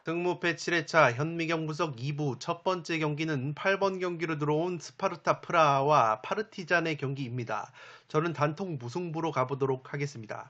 승무패 7회차 현미경 부석 2부 첫 번째 경기는 8번 경기로 들어온 스파르타 프라하와 파르티잔의 경기입니다. 저는 단통 무승부로 가보도록 하겠습니다.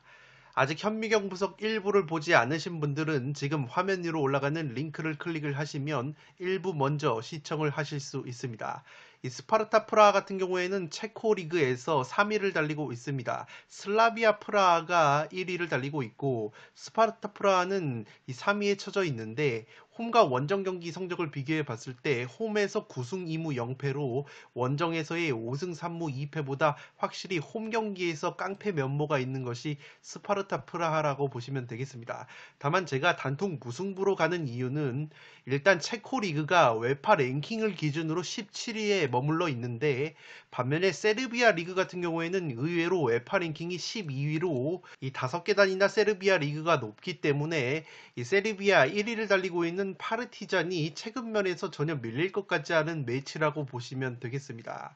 아직 현미경 부석 1부를 보지 않으신 분들은 지금 화면 위로 올라가는 링크를 클릭을 하시면 1부 먼저 시청을 하실 수 있습니다. 이 스파르타 프라하 같은 경우에는 체코 리그에서 3위를 달리고 있습니다. 슬라비아 프라하가 1위를 달리고 있고 스파르타 프라하는 이 3위에 처져 있는데 홈과 원정 경기 성적을 비교해 봤을 때 홈에서 9승 2무 0패로 원정에서의 5승 3무 2패보다 확실히 홈 경기에서 깡패 면모가 있는 것이 스파르타 프라하라고 보시면 되겠습니다. 다만 제가 단통 무승부로 가는 이유는 일단 체코 리그가 웨파 랭킹을 기준으로 17위에 머물러 있는데 반면에 세르비아 리그 같은 경우에는 의외로 웨파 랭킹이 12위로 이 5계단이나 세르비아 리그가 높기 때문에 이 세르비아 1위를 달리고 있는 파르티잔이 체급 면에서 전혀 밀릴 것 같지 않은 매치라고 보시면 되겠습니다.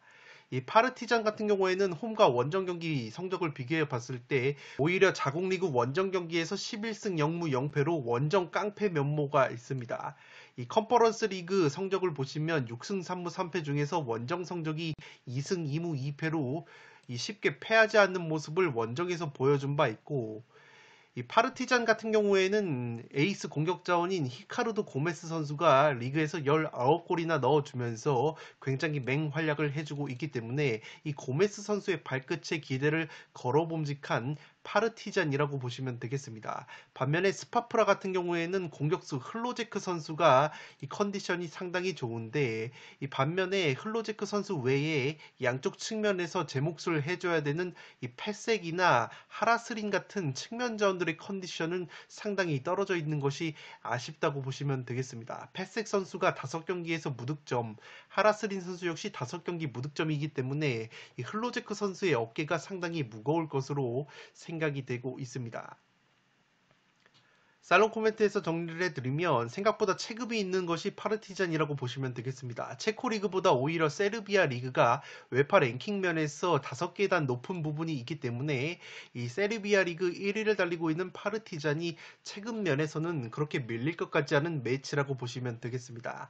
이 파르티잔 같은 경우에는 홈과 원정 경기 성적을 비교해 봤을 때 오히려 자국리그 원정 경기에서 11승 0무 0패로 원정 깡패 면모가 있습니다. 이 컨퍼런스 리그 성적을 보시면 6승 3무 3패 중에서 원정 성적이 2승 2무 2패로 쉽게 패하지 않는 모습을 원정에서 보여준 바 있고 이 파르티잔 같은 경우에는 에이스 공격 자원인 히카르도 고메스 선수가 리그에서 19골이나 넣어주면서 굉장히 맹활약을 해주고 있기 때문에 이 고메스 선수의 발끝에 기대를 걸어봄직한 파르티잔이라고 보시면 되겠습니다. 반면에 스파프라 같은 경우에는 공격수 흘로제크 선수가 이 컨디션이 상당히 좋은데 이 반면에 흘로제크 선수 외에 양쪽 측면에서 제 몫을 해줘야 되는 이 패색이나 하라스린 같은 측면 자원들의 컨디션은 상당히 떨어져 있는 것이 아쉽다고 보시면 되겠습니다. 패색 선수가 5경기에서 무득점, 하라스린 선수 역시 5경기 무득점이기 때문에 이 흘로제크 선수의 어깨가 상당히 무거울 것으로 생각이 되고 있습니다. 살롱 코멘트에서 정리를 해드리면 생각보다 체급이 있는 것이 파르티잔이라고 보시면 되겠습니다. 체코 리그보다 오히려 세르비아 리그가 웨파 랭킹 면에서 5계단 높은 부분이 있기 때문에 이 세르비아 리그 1위를 달리고 있는 파르티잔이 체급 면에서는 그렇게 밀릴 것 같지 않은 매치라고 보시면 되겠습니다.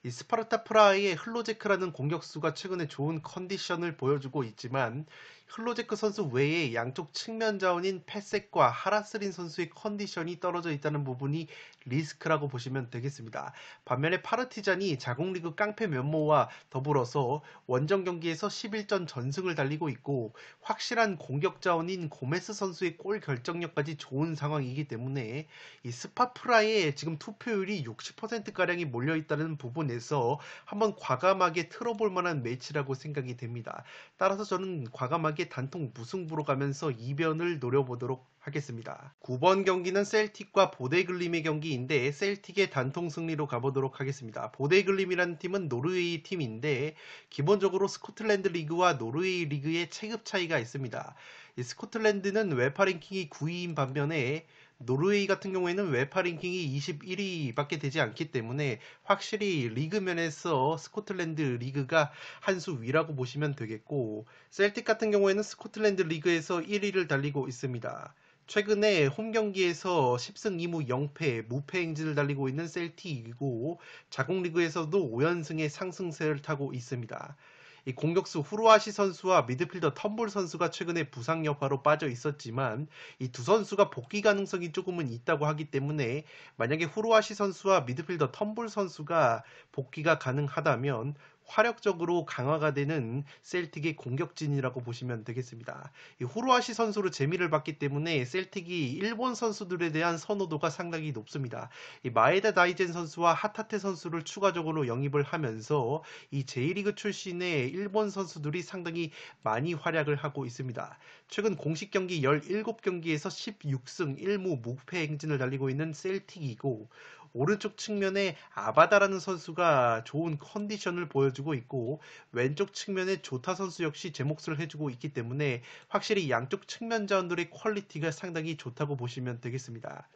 이 스파르타 프라하의 흘로제크라는 공격수가 최근에 좋은 컨디션을 보여주고 있지만 흘로제크 선수 외에 양쪽 측면 자원인 패색과 하라스린 선수의 컨디션이 떨어져 있다는 부분이 리스크라고 보시면 되겠습니다. 반면에 파르티잔이 자국리그 깡패 면모와 더불어서 원정 경기에서 11전 전승을 달리고 있고 확실한 공격 자원인 고메스 선수의 골 결정력까지 좋은 상황이기 때문에 이 스파프라의 지금 투표율이 60%가량이 몰려있다는 부분에서 한번 과감하게 틀어볼 만한 매치라고 생각이 됩니다. 따라서 저는 과감하게 단통 무승부로 가면서 이변을 노려보도록 하겠습니다. 9번 경기는 셀틱과 보데글림의 경기인데 셀틱의 단통 승리로 가보도록 하겠습니다. 보데글림이라는 팀은 노르웨이 팀인데 기본적으로 스코틀랜드 리그와 노르웨이 리그의 체급 차이가 있습니다. 이 스코틀랜드는 웨파 랭킹이 9위인 반면에 노르웨이 같은 경우에는 웨파 랭킹이 21위밖에 되지 않기 때문에 확실히 리그 면에서 스코틀랜드 리그가 한 수 위라고 보시면 되겠고 셀틱 같은 경우에는 스코틀랜드 리그에서 1위를 달리고 있습니다. 최근에 홈 경기에서 10승 2무 0패 무패 행진을 달리고 있는 셀틱이고 자국 리그에서도 5연승의 상승세를 타고 있습니다. 이 공격수 후루아시 선수와 미드필더 텀볼 선수가 최근에 부상 여파로 빠져 있었지만 이 두 선수가 복귀 가능성이 조금은 있다고 하기 때문에 만약에 후루아시 선수와 미드필더 텀볼 선수가 복귀가 가능하다면 화력적으로 강화가 되는 셀틱의 공격진이라고 보시면 되겠습니다. 이 후루아시 선수로 재미를 봤기 때문에 셀틱이 일본 선수들에 대한 선호도가 상당히 높습니다. 이 마에다 다이젠 선수와 하타테 선수를 추가적으로 영입을 하면서 이 J리그 출신의 일본 선수들이 상당히 많이 활약을 하고 있습니다. 최근 공식 경기 17경기에서 16승 1무 무패 행진을 달리고 있는 셀틱이고 오른쪽 측면에 아바다라는 선수가 좋은 컨디션을 보여주고 있고 왼쪽 측면에 조타 선수 역시 제 몫을 해주고 있기 때문에 확실히 양쪽 측면 자원들의 퀄리티가 상당히 좋다고 보시면 되겠습니다.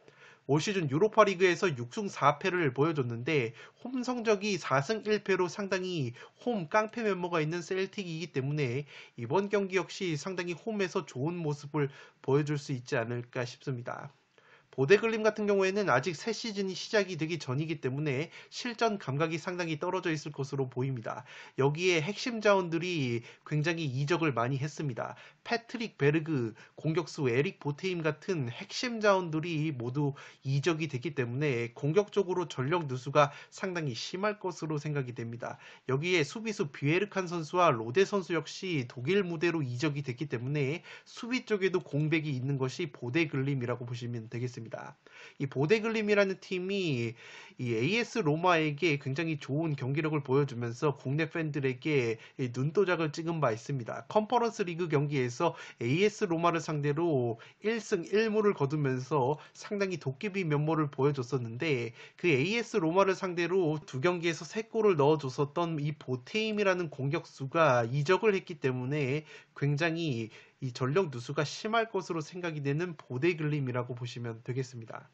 올 시즌 유로파 리그에서 6승 4패를 보여줬는데 홈 성적이 4승 1패로 상당히 홈 깡패 면모가 있는 셀틱이기 때문에 이번 경기 역시 상당히 홈에서 좋은 모습을 보여줄 수 있지 않을까 싶습니다. 보데글림 같은 경우에는 아직 새 시즌이 시작이 되기 전이기 때문에 실전 감각이 상당히 떨어져 있을 것으로 보입니다. 여기에 핵심 자원들이 굉장히 이적을 많이 했습니다. 패트릭 베르그, 공격수 에릭 보테임 같은 핵심 자원들이 모두 이적이 됐기 때문에 공격적으로 전력 누수가 상당히 심할 것으로 생각이 됩니다. 여기에 수비수 뷰에르칸 선수와 로데 선수 역시 독일 무대로 이적이 됐기 때문에 수비 쪽에도 공백이 있는 것이 보데글림이라고 보시면 되겠습니다. 이 보데글림이라는 팀이 이 AS 로마에게 굉장히 좋은 경기력을 보여주면서 국내 팬들에게 눈도장을 찍은 바 있습니다. 컨퍼런스 리그 경기에서 AS 로마를 상대로 1승 1무를 거두면서 상당히 도깨비 면모를 보여줬었는데 그 AS 로마를 상대로 두 경기에서 3골을 넣어줬었던 이 보테임이라는 공격수가 이적을 했기 때문에 굉장히 이 전력 누수가 심할 것으로 생각이 되는 보데글림이라고 보시면 되겠습니다.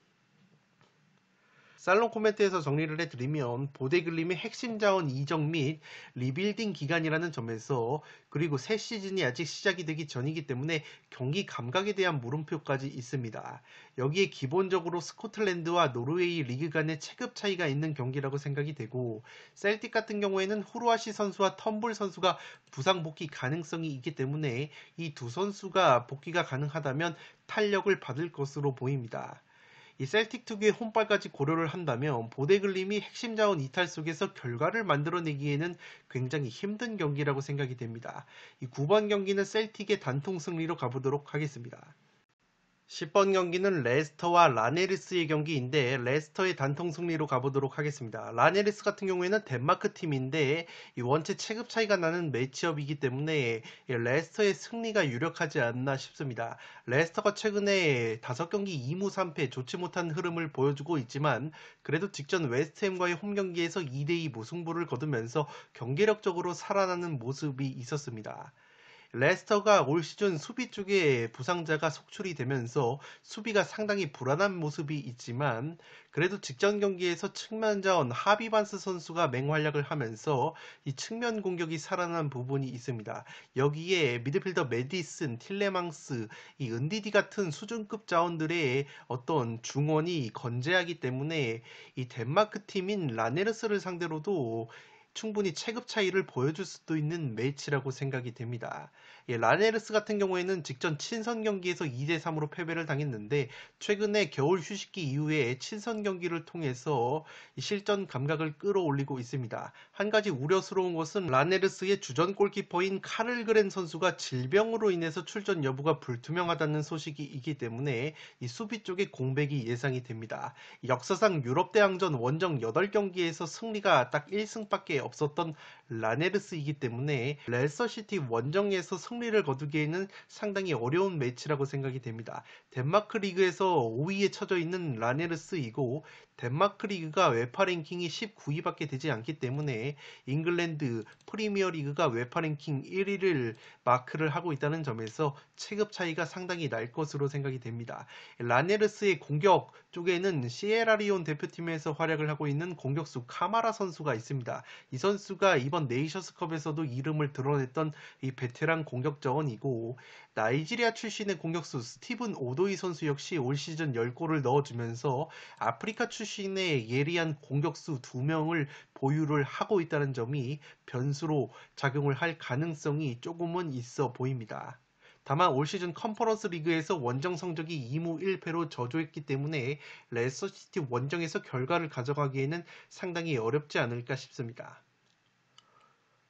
살롱 코멘트에서 정리를 해드리면 보데글림의 핵심 자원 이적 및 리빌딩 기간이라는 점에서 그리고 새 시즌이 아직 시작이 되기 전이기 때문에 경기 감각에 대한 물음표까지 있습니다. 여기에 기본적으로 스코틀랜드와 노르웨이 리그 간의 체급 차이가 있는 경기라고 생각이 되고 셀틱 같은 경우에는 후루아시 선수와 텀블 선수가 부상 복귀 가능성이 있기 때문에 이 두 선수가 복귀가 가능하다면 탄력을 받을 것으로 보입니다. 이 셀틱 특유의 홈발까지 고려를 한다면 보데글림이 핵심 자원 이탈 속에서 결과를 만들어내기에는 굉장히 힘든 경기라고 생각이 됩니다. 이 9번 경기는 셀틱의 단통 승리로 가보도록 하겠습니다. 10번 경기는 레스터와 라네르스의 경기인데 레스터의 단통 승리로 가보도록 하겠습니다. 라네르스 같은 경우에는 덴마크 팀인데 이 원체 체급 차이가 나는 매치업이기 때문에 레스터의 승리가 유력하지 않나 싶습니다. 레스터가 최근에 5경기 2무 3패 좋지 못한 흐름을 보여주고 있지만 그래도 직전 웨스트햄과의 홈경기에서 2대2 무승부를 거두면서 경기력적으로 살아나는 모습이 있었습니다. 레스터가 올 시즌 수비 쪽에 부상자가 속출이 되면서 수비가 상당히 불안한 모습이 있지만 그래도 직전 경기에서 측면 자원 하비 반스 선수가 맹활약을 하면서 이 측면 공격이 살아난 부분이 있습니다. 여기에 미드필더 메디슨, 틸레망스, 이 은디디 같은 수준급 자원들의 어떤 중원이 건재하기 때문에 이 덴마크 팀인 라네르스를 상대로도 충분히 체급 차이를 보여줄 수도 있는 매치라고 생각이 됩니다. 라네르스 같은 경우에는 직전 친선 경기에서 2대3으로 패배를 당했는데 최근에 겨울 휴식기 이후에 친선 경기를 통해서 실전 감각을 끌어올리고 있습니다. 한 가지 우려스러운 것은 라네르스의 주전 골키퍼인 카를그렌 선수가 질병으로 인해서 출전 여부가 불투명하다는 소식이 있기 때문에 이 수비 쪽에 공백이 예상이 됩니다. 역사상 유럽대항전 원정 8경기에서 승리가 딱 1승밖에 없었던 라네르스이기 때문에 레스터시티 원정에서 승리를 거두기에는 상당히 어려운 매치라고 생각이 됩니다. 덴마크 리그에서 5위에 처져 있는 라네르스이고 덴마크 리그가 웨파 랭킹이 19위밖에 되지 않기 때문에 잉글랜드 프리미어 리그가 웨파 랭킹 1위를 마크를 하고 있다는 점에서 체급 차이가 상당히 날 것으로 생각이 됩니다. 라네르스의 공격 쪽에는 시에라리온 대표팀에서 활약을 하고 있는 공격수 카마라 선수가 있습니다. 이 선수가 이번 네이션스컵에서도 이름을 드러냈던 이 베테랑 공격 자원이고 나이지리아 출신의 공격수 스티븐 오도이 선수 역시 올 시즌 10골을 넣어주면서 아프리카 출신의 예리한 공격수 2명을 보유를 하고 있다는 점이 변수로 작용을 할 가능성이 조금은 있어 보입니다. 다만 올 시즌 컨퍼런스 리그에서 원정 성적이 2무 1패로 저조했기 때문에 레스터시티 원정에서 결과를 가져가기에는 상당히 어렵지 않을까 싶습니다.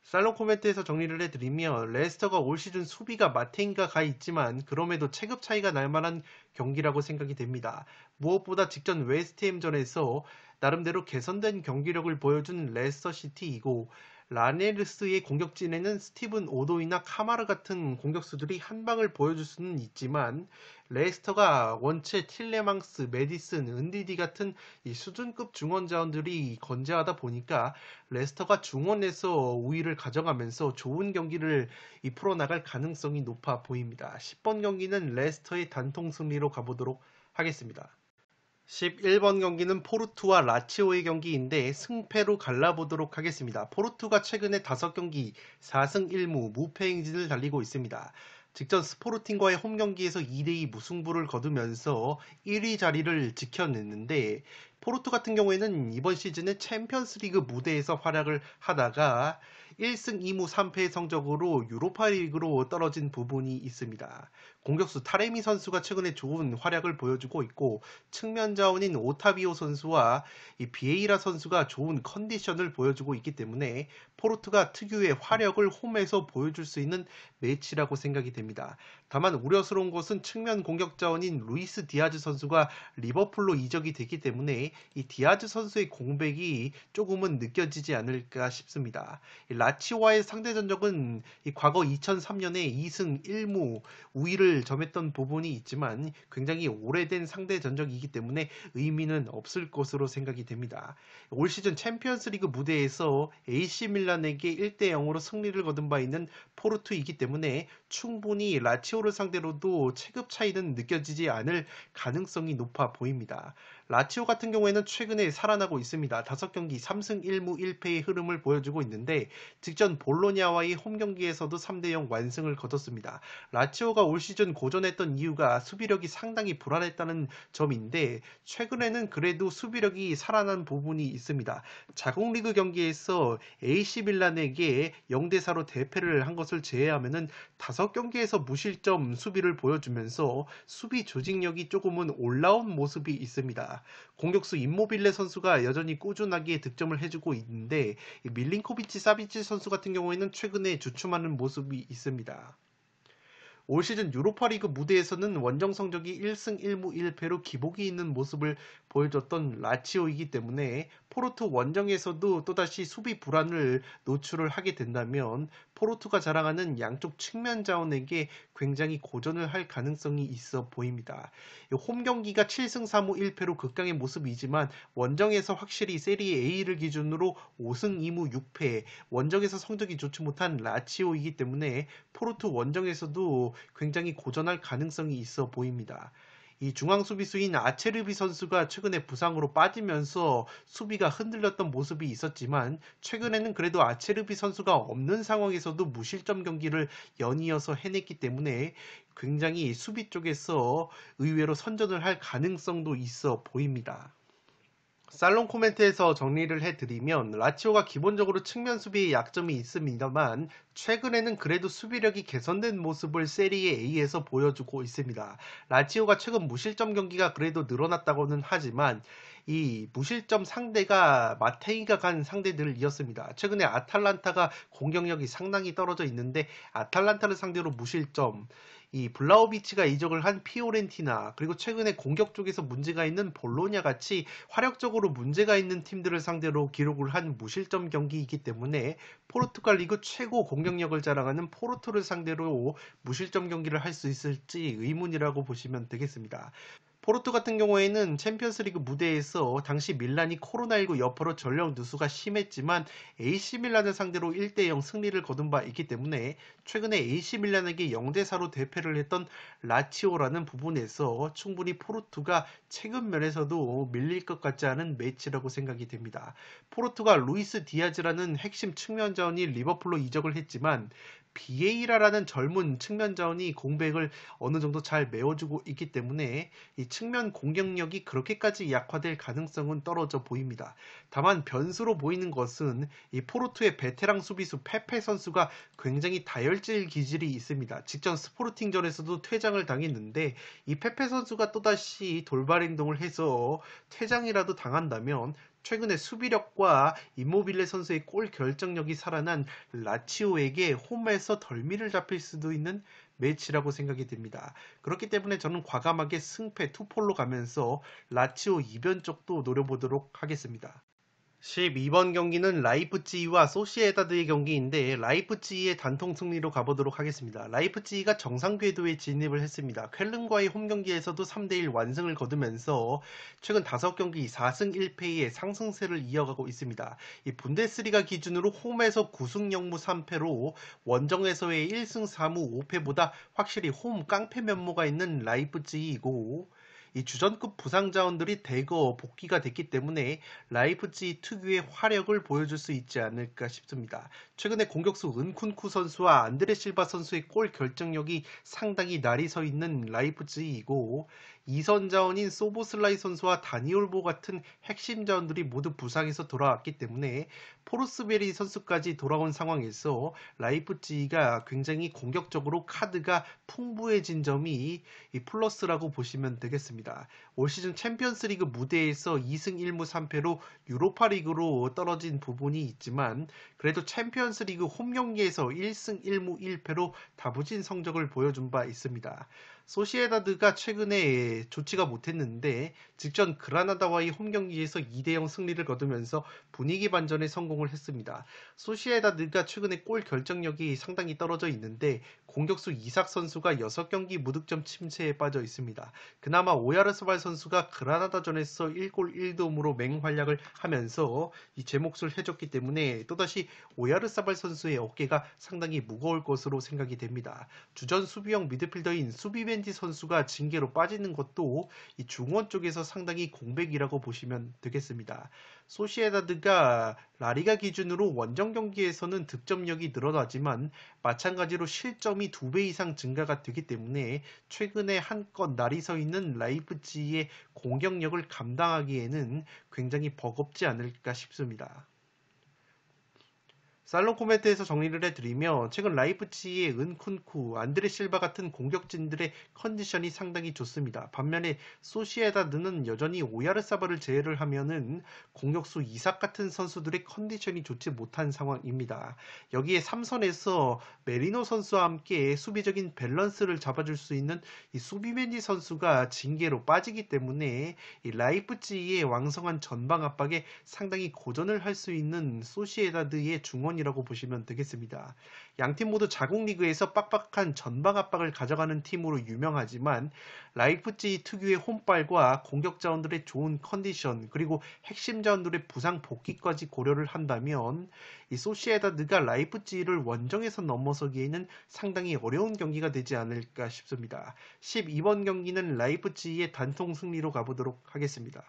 살롱 코멘트에서 정리를 해드리면 레스터가 올 시즌 수비가 마탱이가 가 있지만 그럼에도 체급 차이가 날 만한 경기라고 생각이 됩니다. 무엇보다 직전 웨스트햄전에서 나름대로 개선된 경기력을 보여준 레스터시티이고 라네르스의 공격진에는 스티븐 오도이나 카마르 같은 공격수들이 한 방을 보여줄 수는 있지만 레스터가 원체 틸레망스, 메디슨, 은디디 같은 이 수준급 중원 자원들이 건재하다 보니까 레스터가 중원에서 우위를 가져가면서 좋은 경기를 풀어나갈 가능성이 높아 보입니다. 10번 경기는 레스터의 단통 승리로 가보도록 하겠습니다. 11번 경기는 포르투와 라치오의 경기인데 승패로 갈라보도록 하겠습니다. 포르투가 최근에 5경기 4승 1무 무패 행진을 달리고 있습니다. 직전 스포르팅과의 홈 경기에서 2대2 무승부를 거두면서 1위 자리를 지켜냈는데 포르투 같은 경우에는 이번 시즌에 챔피언스리그 무대에서 활약을 하다가 1승 2무 3패의 성적으로 유로파리그로 떨어진 부분이 있습니다. 공격수 타레미 선수가 최근에 좋은 활약을 보여주고 있고 측면 자원인 오타비오 선수와 이 비에이라 선수가 좋은 컨디션을 보여주고 있기 때문에 포르투가 특유의 화력을 홈에서 보여줄 수 있는 매치라고 생각이 됩니다. 다만 우려스러운 것은 측면 공격 자원인 루이스 디아즈 선수가 리버풀로 이적이 됐기 때문에 이 디아즈 선수의 공백이 조금은 느껴지지 않을까 싶습니다. 라치오와의 상대 전적은 과거 2003년에 2승 1무 우위를 점했던 부분이 있지만 굉장히 오래된 상대 전적이기 때문에 의미는 없을 것으로 생각이 됩니다. 올 시즌 챔피언스리그 무대에서 AC 밀란에게 1대0으로 승리를 거둔 바 있는 포르투이기 때문에 충분히 라치오를 상대로도 체급 차이는 느껴지지 않을 가능성이 높아 보입니다. 라치오 같은 경우에는 최근에 살아나고 있습니다. 5경기 3승 1무 1패의 흐름을 보여주고 있는데 직전 볼로냐와의 홈 경기에서도 3대0 완승을 거뒀습니다. 라치오가 올 시즌 고전했던 이유가 수비력이 상당히 불안했다는 점인데 최근에는 그래도 수비력이 살아난 부분이 있습니다. 자국리그 경기에서 AC 밀란에게 0대4로 대패를 한 것을 제외하면은 5경기에서 무실점 수비를 보여주면서 수비 조직력이 조금은 올라온 모습이 있습니다. 공격수 임모빌레 선수가 여전히 꾸준하게 득점을 해주고 있는데 밀린코비치 사비치 선수 같은 경우에는 최근에 주춤하는 모습이 있습니다. 올 시즌 유로파리그 무대에서는 원정 성적이 1승 1무 1패로 기복이 있는 모습을 보여줬던 라치오이기 때문에 포르투 원정에서도 또다시 수비 불안을 노출을 하게 된다면 포르투가 자랑하는 양쪽 측면 자원에게 굉장히 고전을 할 가능성이 있어 보입니다. 홈 경기가 7승 3무 1패로 극강의 모습이지만 원정에서 확실히 세리에 A를 기준으로 5승 2무 6패, 원정에서 성적이 좋지 못한 라치오이기 때문에 포르투 원정에서도 굉장히 고전할 가능성이 있어 보입니다. 이 중앙 수비수인 아체르비 선수가 최근에 부상으로 빠지면서 수비가 흔들렸던 모습이 있었지만 최근에는 그래도 아체르비 선수가 없는 상황에서도 무실점 경기를 연이어서 해냈기 때문에 굉장히 수비 쪽에서 의외로 선전을 할 가능성도 있어 보입니다. 살롱 코멘트에서 정리를 해드리면 라치오가 기본적으로 측면 수비에 약점이 있습니다만 최근에는 그래도 수비력이 개선된 모습을 세리에 A에서 보여주고 있습니다. 라치오가 최근 무실점 경기가 그래도 늘어났다고는 하지만 이 무실점 상대가 마테이가 간 상대들이었습니다. 최근에 아탈란타가 공격력이 상당히 떨어져 있는데 아탈란타를 상대로 무실점, 이 블라우비치가 이적을 한 피오렌티나 그리고 최근에 공격 쪽에서 문제가 있는 볼로냐 같이 화력적으로 문제가 있는 팀들을 상대로 기록을 한 무실점 경기이기 때문에 포르투갈 리그 최고 공격력을 자랑하는 포르투를 상대로 무실점 경기를 할 수 있을지 의문이라고 보시면 되겠습니다. 포르투 같은 경우에는 챔피언스리그 무대에서 당시 밀란이 코로나19 여파로 전력 누수가 심했지만 AC 밀란을 상대로 1대0 승리를 거둔 바 있기 때문에 최근에 AC 밀란에게 0대4로 대패를 했던 라치오라는 부분에서 충분히 포르투가 체급 면에서도 밀릴 것 같지 않은 매치라고 생각이 됩니다. 포르투가 루이스 디아즈라는 핵심 측면 자원이 리버풀로 이적을 했지만 비에이라라는 젊은 측면 자원이 공백을 어느 정도 잘 메워주고 있기 때문에 이 측면 공격력이 그렇게까지 약화될 가능성은 떨어져 보입니다. 다만 변수로 보이는 것은 이 포르투의 베테랑 수비수 페페 선수가 굉장히 다혈질 기질이 있습니다. 직전 스포르팅전에서도 퇴장을 당했는데 이 페페 선수가 또다시 돌발 행동을 해서 퇴장이라도 당한다면 최근에 수비력과 임모빌레 선수의 골 결정력이 살아난 라치오에게 홈에서 덜미를 잡힐 수도 있는 매치라고 생각이 됩니다. 그렇기 때문에 저는 과감하게 승패 투폴로 가면서 라치오 이변 쪽도 노려보도록 하겠습니다. 12번 경기는 라이프치히와 소시에다드의 경기인데 라이프치히의 단통 승리로 가보도록 하겠습니다. 라이프치히가 정상 궤도에 진입을 했습니다. 쾰른과의 홈 경기에서도 3대1 완승을 거두면서 최근 5경기 4승 1패의 상승세를 이어가고 있습니다. 이 분데스리가 기준으로 홈에서 9승 0무 3패로 원정에서의 1승 4무 5패보다 확실히 홈 깡패 면모가 있는 라이프치히이고 이 주전급 부상 자원들이 대거 복귀가 됐기 때문에 라이프치히 특유의 화력을 보여줄 수 있지 않을까 싶습니다. 최근에 공격수 은쿤쿠 선수와 안드레 실바 선수의 골 결정력이 상당히 날이 서 있는 라이프치히이고, 이선 자원인 소보슬라이 선수와 다니올보 같은 핵심 자원들이 모두 부상해서 돌아왔기 때문에 포르스베리 선수까지 돌아온 상황에서 라이프치히가 굉장히 공격적으로 카드가 풍부해진 점이 이 플러스라고 보시면 되겠습니다. 올 시즌 챔피언스리그 무대에서 2승 1무 3패로 유로파리그로 떨어진 부분이 있지만, 그래도 챔피언스리그 홈 경기에서 1승 1무 1패로 다부진 성적을 보여준 바 있습니다. 소시에다드가 최근에 좋지가 못했는데 직전 그라나다와의 홈 경기에서 2대0 승리를 거두면서 분위기 반전에 성공을 했습니다. 소시에다드가 최근에 골 결정력이 상당히 떨어져 있는데 공격수 이삭 선수가 6경기 무득점 침체에 빠져 있습니다. 그나마 오야르스발 선수가 그라나다전에서 1골 1도움으로 맹활약을 하면서 이 제 몫을 해줬기 때문에 또다시 오야르사발 선수의 어깨가 상당히 무거울 것으로 생각이 됩니다. 주전 수비형 미드필더인 수비벤지 선수가 징계로 빠지는 것도 이 중원 쪽에서 상당히 공백이라고 보시면 되겠습니다. 소시에다드가 라리가 기준으로 원정 경기에서는 득점력이 늘어나지만 마찬가지로 실점이 2배 이상 증가가 되기 때문에 최근에 한껏 날이 서 있는 라이프치히의 공격력을 감당하기에는 굉장히 버겁지 않을까 싶습니다. 살롱 코멘트에서 정리를 해드리면 최근 라이프치히의 은쿤쿠, 안드레 실바 같은 공격진들의 컨디션이 상당히 좋습니다. 반면에 소시에다드는 여전히 오야르사발을 제외를 하면은 공격수 이삭 같은 선수들의 컨디션이 좋지 못한 상황입니다. 여기에 3선에서 메리노 선수와 함께 수비적인 밸런스를 잡아줄 수 있는 이 수비맨지 선수가 징계로 빠지기 때문에 이 라이프치히의 왕성한 전방 압박에 상당히 고전을 할 수 있는 소시에다드의 중원이라고 보시면 되겠습니다. 양팀 모두 자국 리그에서 빡빡한 전방 압박을 가져가는 팀으로 유명하지만 라이프치히 특유의 홈발과 공격 자원들의 좋은 컨디션, 그리고 핵심 자원들의 부상 복귀까지 고려를 한다면 이 소시에다드가 라이프치히를 원정에서 넘어서기에는 상당히 어려운 경기가 되지 않을까 싶습니다. 12번 경기는 라이프치히의 단통 승리로 가보도록 하겠습니다.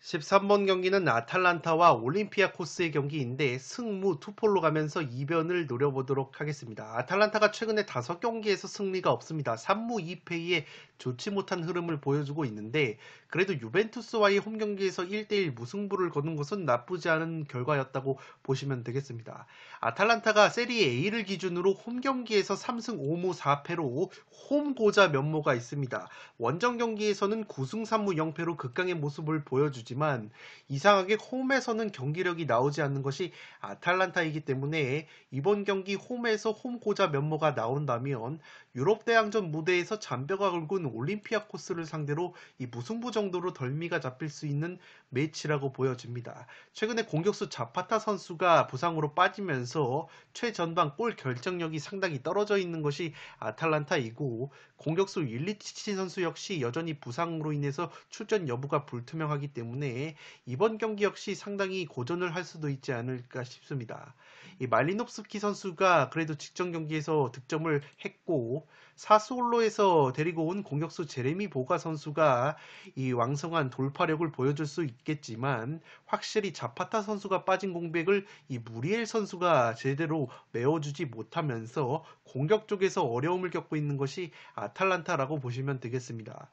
13번 경기는 아탈란타와 올림피아코스의 경기인데 승무 투폴로 가면서 이변을 노려보도록 하겠습니다. 아탈란타가 최근에 5경기에서 승리가 없습니다. 3무 2패에 좋지 못한 흐름을 보여주고 있는데 그래도 유벤투스와의 홈경기에서 1대1 무승부를 거둔 것은 나쁘지 않은 결과였다고 보시면 되겠습니다. 아탈란타가 세리에 A를 기준으로 홈경기에서 3승 5무 4패로 홈고자 면모가 있습니다. 원정 경기에서는 9승 3무 0패로 극강의 모습을 보여주지만 이상하게 홈에서는 경기력이 나오지 않는 것이 아탈란타이기 때문에 이번 경기 홈에서 홈고자 면모가 나온다면 유럽 대항전 무대에서 잔뼈가 굵은 올림피아코스를 상대로 이 무승부 정도로 덜미가 잡힐 수 있는 매치라고 보여집니다. 최근에 공격수 자파타 선수가 부상으로 빠지면서 최전방 골 결정력이 상당히 떨어져 있는 것이 아탈란타이고 공격수 윌리치치 선수 역시 여전히 부상으로 인해서 출전 여부가 불투명하기 때문에 이번 경기 역시 상당히 고전을 할 수도 있지 않을까 싶습니다. 이 말리노프스키 선수가 그래도 직전 경기에서 득점을 했고 사스올로에서 데리고 온 공격수 제레미 보가 선수가 이 왕성한 돌파력을 보여줄 수 있겠지만 확실히 자파타 선수가 빠진 공백을 이 무리엘 선수가 제대로 메워주지 못하면서 공격 쪽에서 어려움을 겪고 있는 것이 아탈란타라고 보시면 되겠습니다.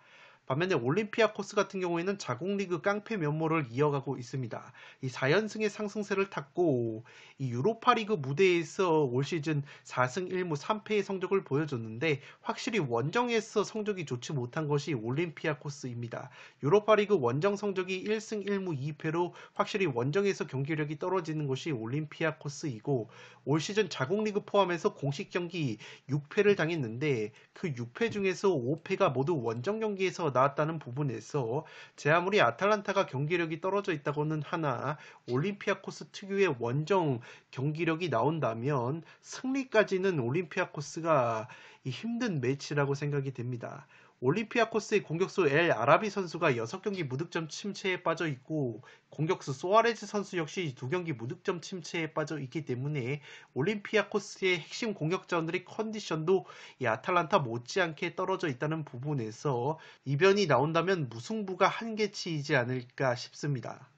반면에 올림피아코스 같은 경우에는 자국리그 깡패 면모를 이어가고 있습니다. 이 4연승의 상승세를 탔고 이 유로파리그 무대에서 올 시즌 4승 1무 3패의 성적을 보여줬는데 확실히 원정에서 성적이 좋지 못한 것이 올림피아코스입니다. 유로파리그 원정 성적이 1승 1무 2패로 확실히 원정에서 경기력이 떨어지는 것이 올림피아코스이고 올 시즌 자국리그 포함해서 공식 경기 6패를 당했는데 그 6패 중에서 5패가 모두 원정 경기에서 나왔다는 부분에서 제 아무리 아탈란타가 경기력이 떨어져 있다고는 하나 올림피아코스 특유의 원정 경기력이 나온다면 승리까지는 올림피아코스가 힘든 매치라고 생각이 됩니다. 올림피아코스의 공격수 엘 아라비 선수가 6경기 무득점 침체에 빠져 있고 공격수 소아레즈 선수 역시 2경기 무득점 침체에 빠져 있기 때문에 올림피아코스의 핵심 공격자원들의 컨디션도 이 아탈란타 못지않게 떨어져 있다는 부분에서 이변이 나온다면 무승부가 한계치이지 않을까 싶습니다.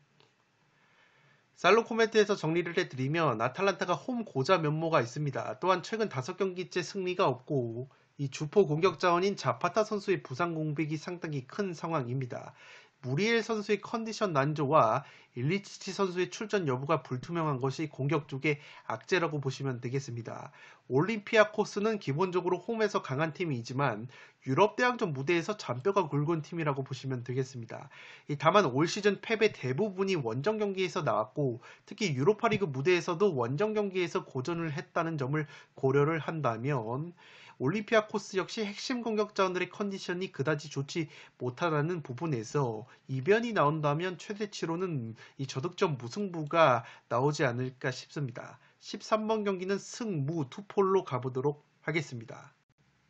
살로 코멘트에서 정리를 해드리면 아탈란타가 홈 고자 면모가 있습니다. 또한 최근 5경기째 승리가 없고 이 주포 공격 자원인 자파타 선수의 부상 공백이 상당히 큰 상황입니다. 무리엘 선수의 컨디션 난조와 일리치치 선수의 출전 여부가 불투명한 것이 공격 쪽의 악재라고 보시면 되겠습니다. 올림피아코스는 기본적으로 홈에서 강한 팀이지만 유럽 대항전 무대에서 잔뼈가 굵은 팀이라고 보시면 되겠습니다. 다만 올 시즌 패배 대부분이 원정 경기에서 나왔고 특히 유로파리그 무대에서도 원정 경기에서 고전을 했다는 점을 고려를 한다면 올림피아코스 역시 핵심 공격자원들의 컨디션이 그다지 좋지 못하다는 부분에서 이변이 나온다면 최대치로는 이 저득점 무승부가 나오지 않을까 싶습니다. 13번 경기는 승무 투폴로 가보도록 하겠습니다.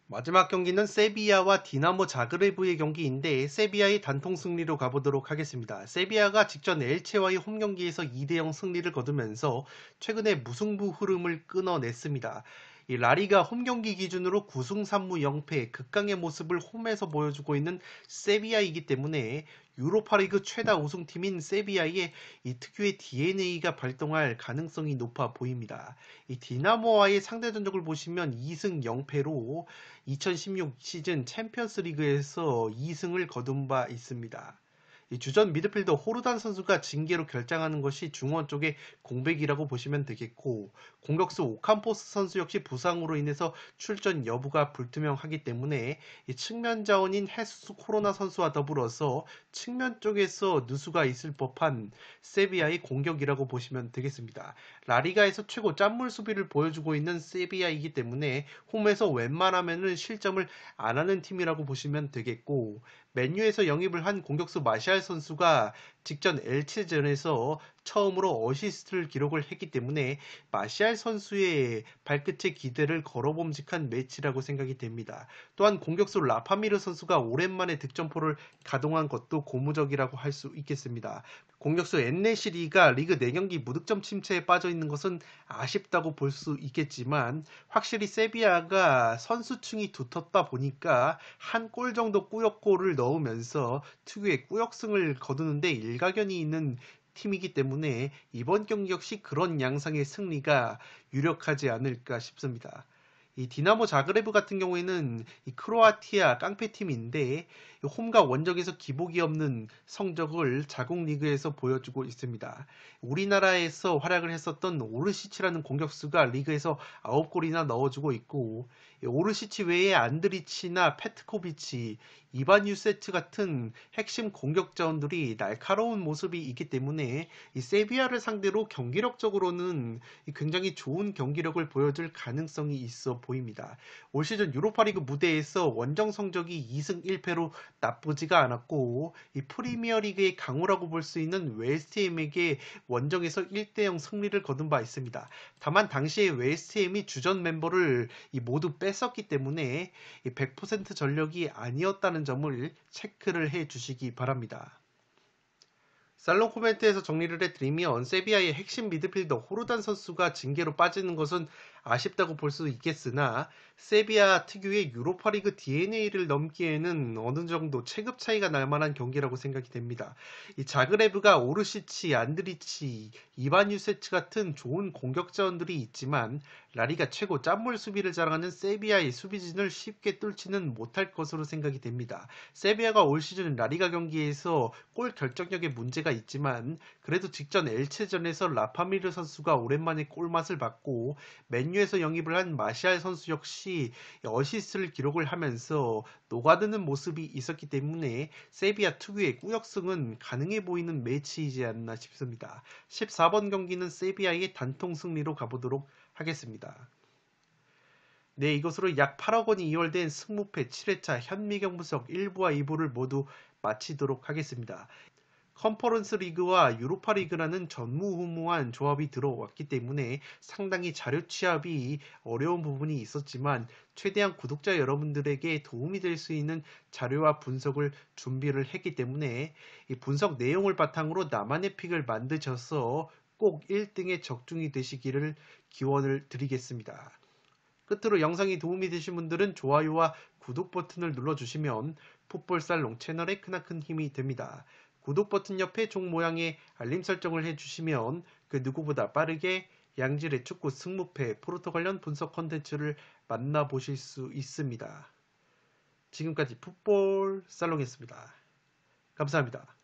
마지막 경기는 세비야와 디나모 자그레브의 경기인데 세비야의 단통 승리로 가보도록 하겠습니다. 세비야가 직전 엘체와의 홈 경기에서 2대0 승리를 거두면서 최근에 무승부 흐름을 끊어냈습니다. 이 라리가 홈 경기 기준으로 9승 3무 0패 극강의 모습을 홈에서 보여주고 있는 세비야이기 때문에 유로파리그 최다 우승팀인 세비야의 이 특유의 DNA가 발동할 가능성이 높아 보입니다. 이 디나모와의 상대 전적을 보시면 2승 0패로 2016 시즌 챔피언스 리그에서 2승을 거둔 바 있습니다. 이 주전 미드필더 호르단 선수가 징계로 결장하는 것이 중원 쪽의 공백이라고 보시면 되겠고 공격수 오캄포스 선수 역시 부상으로 인해서 출전 여부가 불투명하기 때문에 이 측면 자원인 헤수스 코로나 선수와 더불어서 측면 쪽에서 누수가 있을 법한 세비야의 공격이라고 보시면 되겠습니다. 라리가에서 최고 짠물 수비를 보여주고 있는 세비야이기 때문에 홈에서 웬만하면은 실점을 안 하는 팀이라고 보시면 되겠고 맨유에서 영입을 한 공격수 마샬 선수가 직전 엘체전에서 처음으로 어시스트를 기록을 했기 때문에 마샬 선수의 발끝에 기대를 걸어봄직한 매치라고 생각이 됩니다. 또한 공격수 라파미르 선수가 오랜만에 득점포를 가동한 것도 고무적이라고 할 수 있겠습니다. 공격수 엔네시리가 리그 4경기 무득점 침체에 빠져 있는 것은 아쉽다고 볼 수 있겠지만 확실히 세비야가 선수층이 두텁다 보니까 한 골 정도 꾸역골을 넣으면서 특유의 꾸역승을 거두는데 일가견이 있는 팀이기 때문에 이번 경기 역시 그런 양상의 승리가 유력하지 않을까 싶습니다. 이 디나모 자그레브 같은 경우에는 이 크로아티아 깡패팀인데 홈과 원정에서 기복이 없는 성적을 자국 리그에서 보여주고 있습니다. 우리나라에서 활약을 했었던 오르시치라는 공격수가 리그에서 9골이나 넣어주고 있고 오르시치 외에 안드리치나 페트코비치, 이반 유세트 같은 핵심 공격자원들이 날카로운 모습이 있기 때문에 이 세비야를 상대로 경기력적으로는 굉장히 좋은 경기력을 보여줄 가능성이 있어 보입니다. 올 시즌 유로파리그 무대에서 원정 성적이 2승 1패로 나쁘지가 않았고 이 프리미어리그의 강호라고 볼 수 있는 웨스트햄에게 원정에서 1대0 승리를 거둔 바 있습니다. 다만 당시에 웨스트햄이 주전 멤버를 모두 뺐었기 때문에 100% 전력이 아니었다는 점을 체크를 해 주시기 바랍니다. 살롱 코멘트에서 정리를 해드리면 세비야의 핵심 미드필더 호르단 선수가 징계로 빠지는 것은 아쉽다고 볼 수 있겠으나 세비야 특유의 유로파리그 DNA를 넘기에는 어느 정도 체급 차이가 날 만한 경기라고 생각이 됩니다. 이 자그레브가 오르시치, 안드리치, 이반 유세츠 같은 좋은 공격자원들이 있지만 라리가 최고 짠물 수비를 자랑하는 세비야의 수비진을 쉽게 뚫지는 못할 것으로 생각이 됩니다. 세비야가 올 시즌 라리가 경기에서 골 결정력에 문제가 있지만 그래도 직전 엘체전에서 라파미르 선수가 오랜만에 골맛을 봤고 맨유에서 영입을 한 마시알 선수 역시 어시스트를 기록을 하면서 녹아드는 모습이 있었기 때문에 세비야 특유의 꾸역승은 가능해 보이는 매치이지 않나 싶습니다. 14번 경기는 세비야의 단통 승리로 가보도록 하겠습니다. 네, 이것으로 약 8억 원이 이월된 승무패 7회차 현미경 분석 1부와 2부를 모두 마치도록 하겠습니다. 컨퍼런스 리그와 유로파 리그라는 전무후무한 조합이 들어왔기 때문에 상당히 자료 취합이 어려운 부분이 있었지만 최대한 구독자 여러분들에게 도움이 될 수 있는 자료와 분석을 준비를 했기 때문에 이 분석 내용을 바탕으로 나만의 픽을 만드셔서 꼭 1등에 적중이 되시기를 기원을 드리겠습니다. 끝으로 영상이 도움이 되신 분들은 좋아요와 구독 버튼을 눌러주시면 풋볼살롱 채널에 크나큰 힘이 됩니다. 구독 버튼 옆에 종 모양의 알림 설정을 해주시면 그 누구보다 빠르게 양질의 축구 승무패 포르투 관련 분석 컨텐츠를 만나보실 수 있습니다. 지금까지 풋볼 살롱이었습니다. 감사합니다.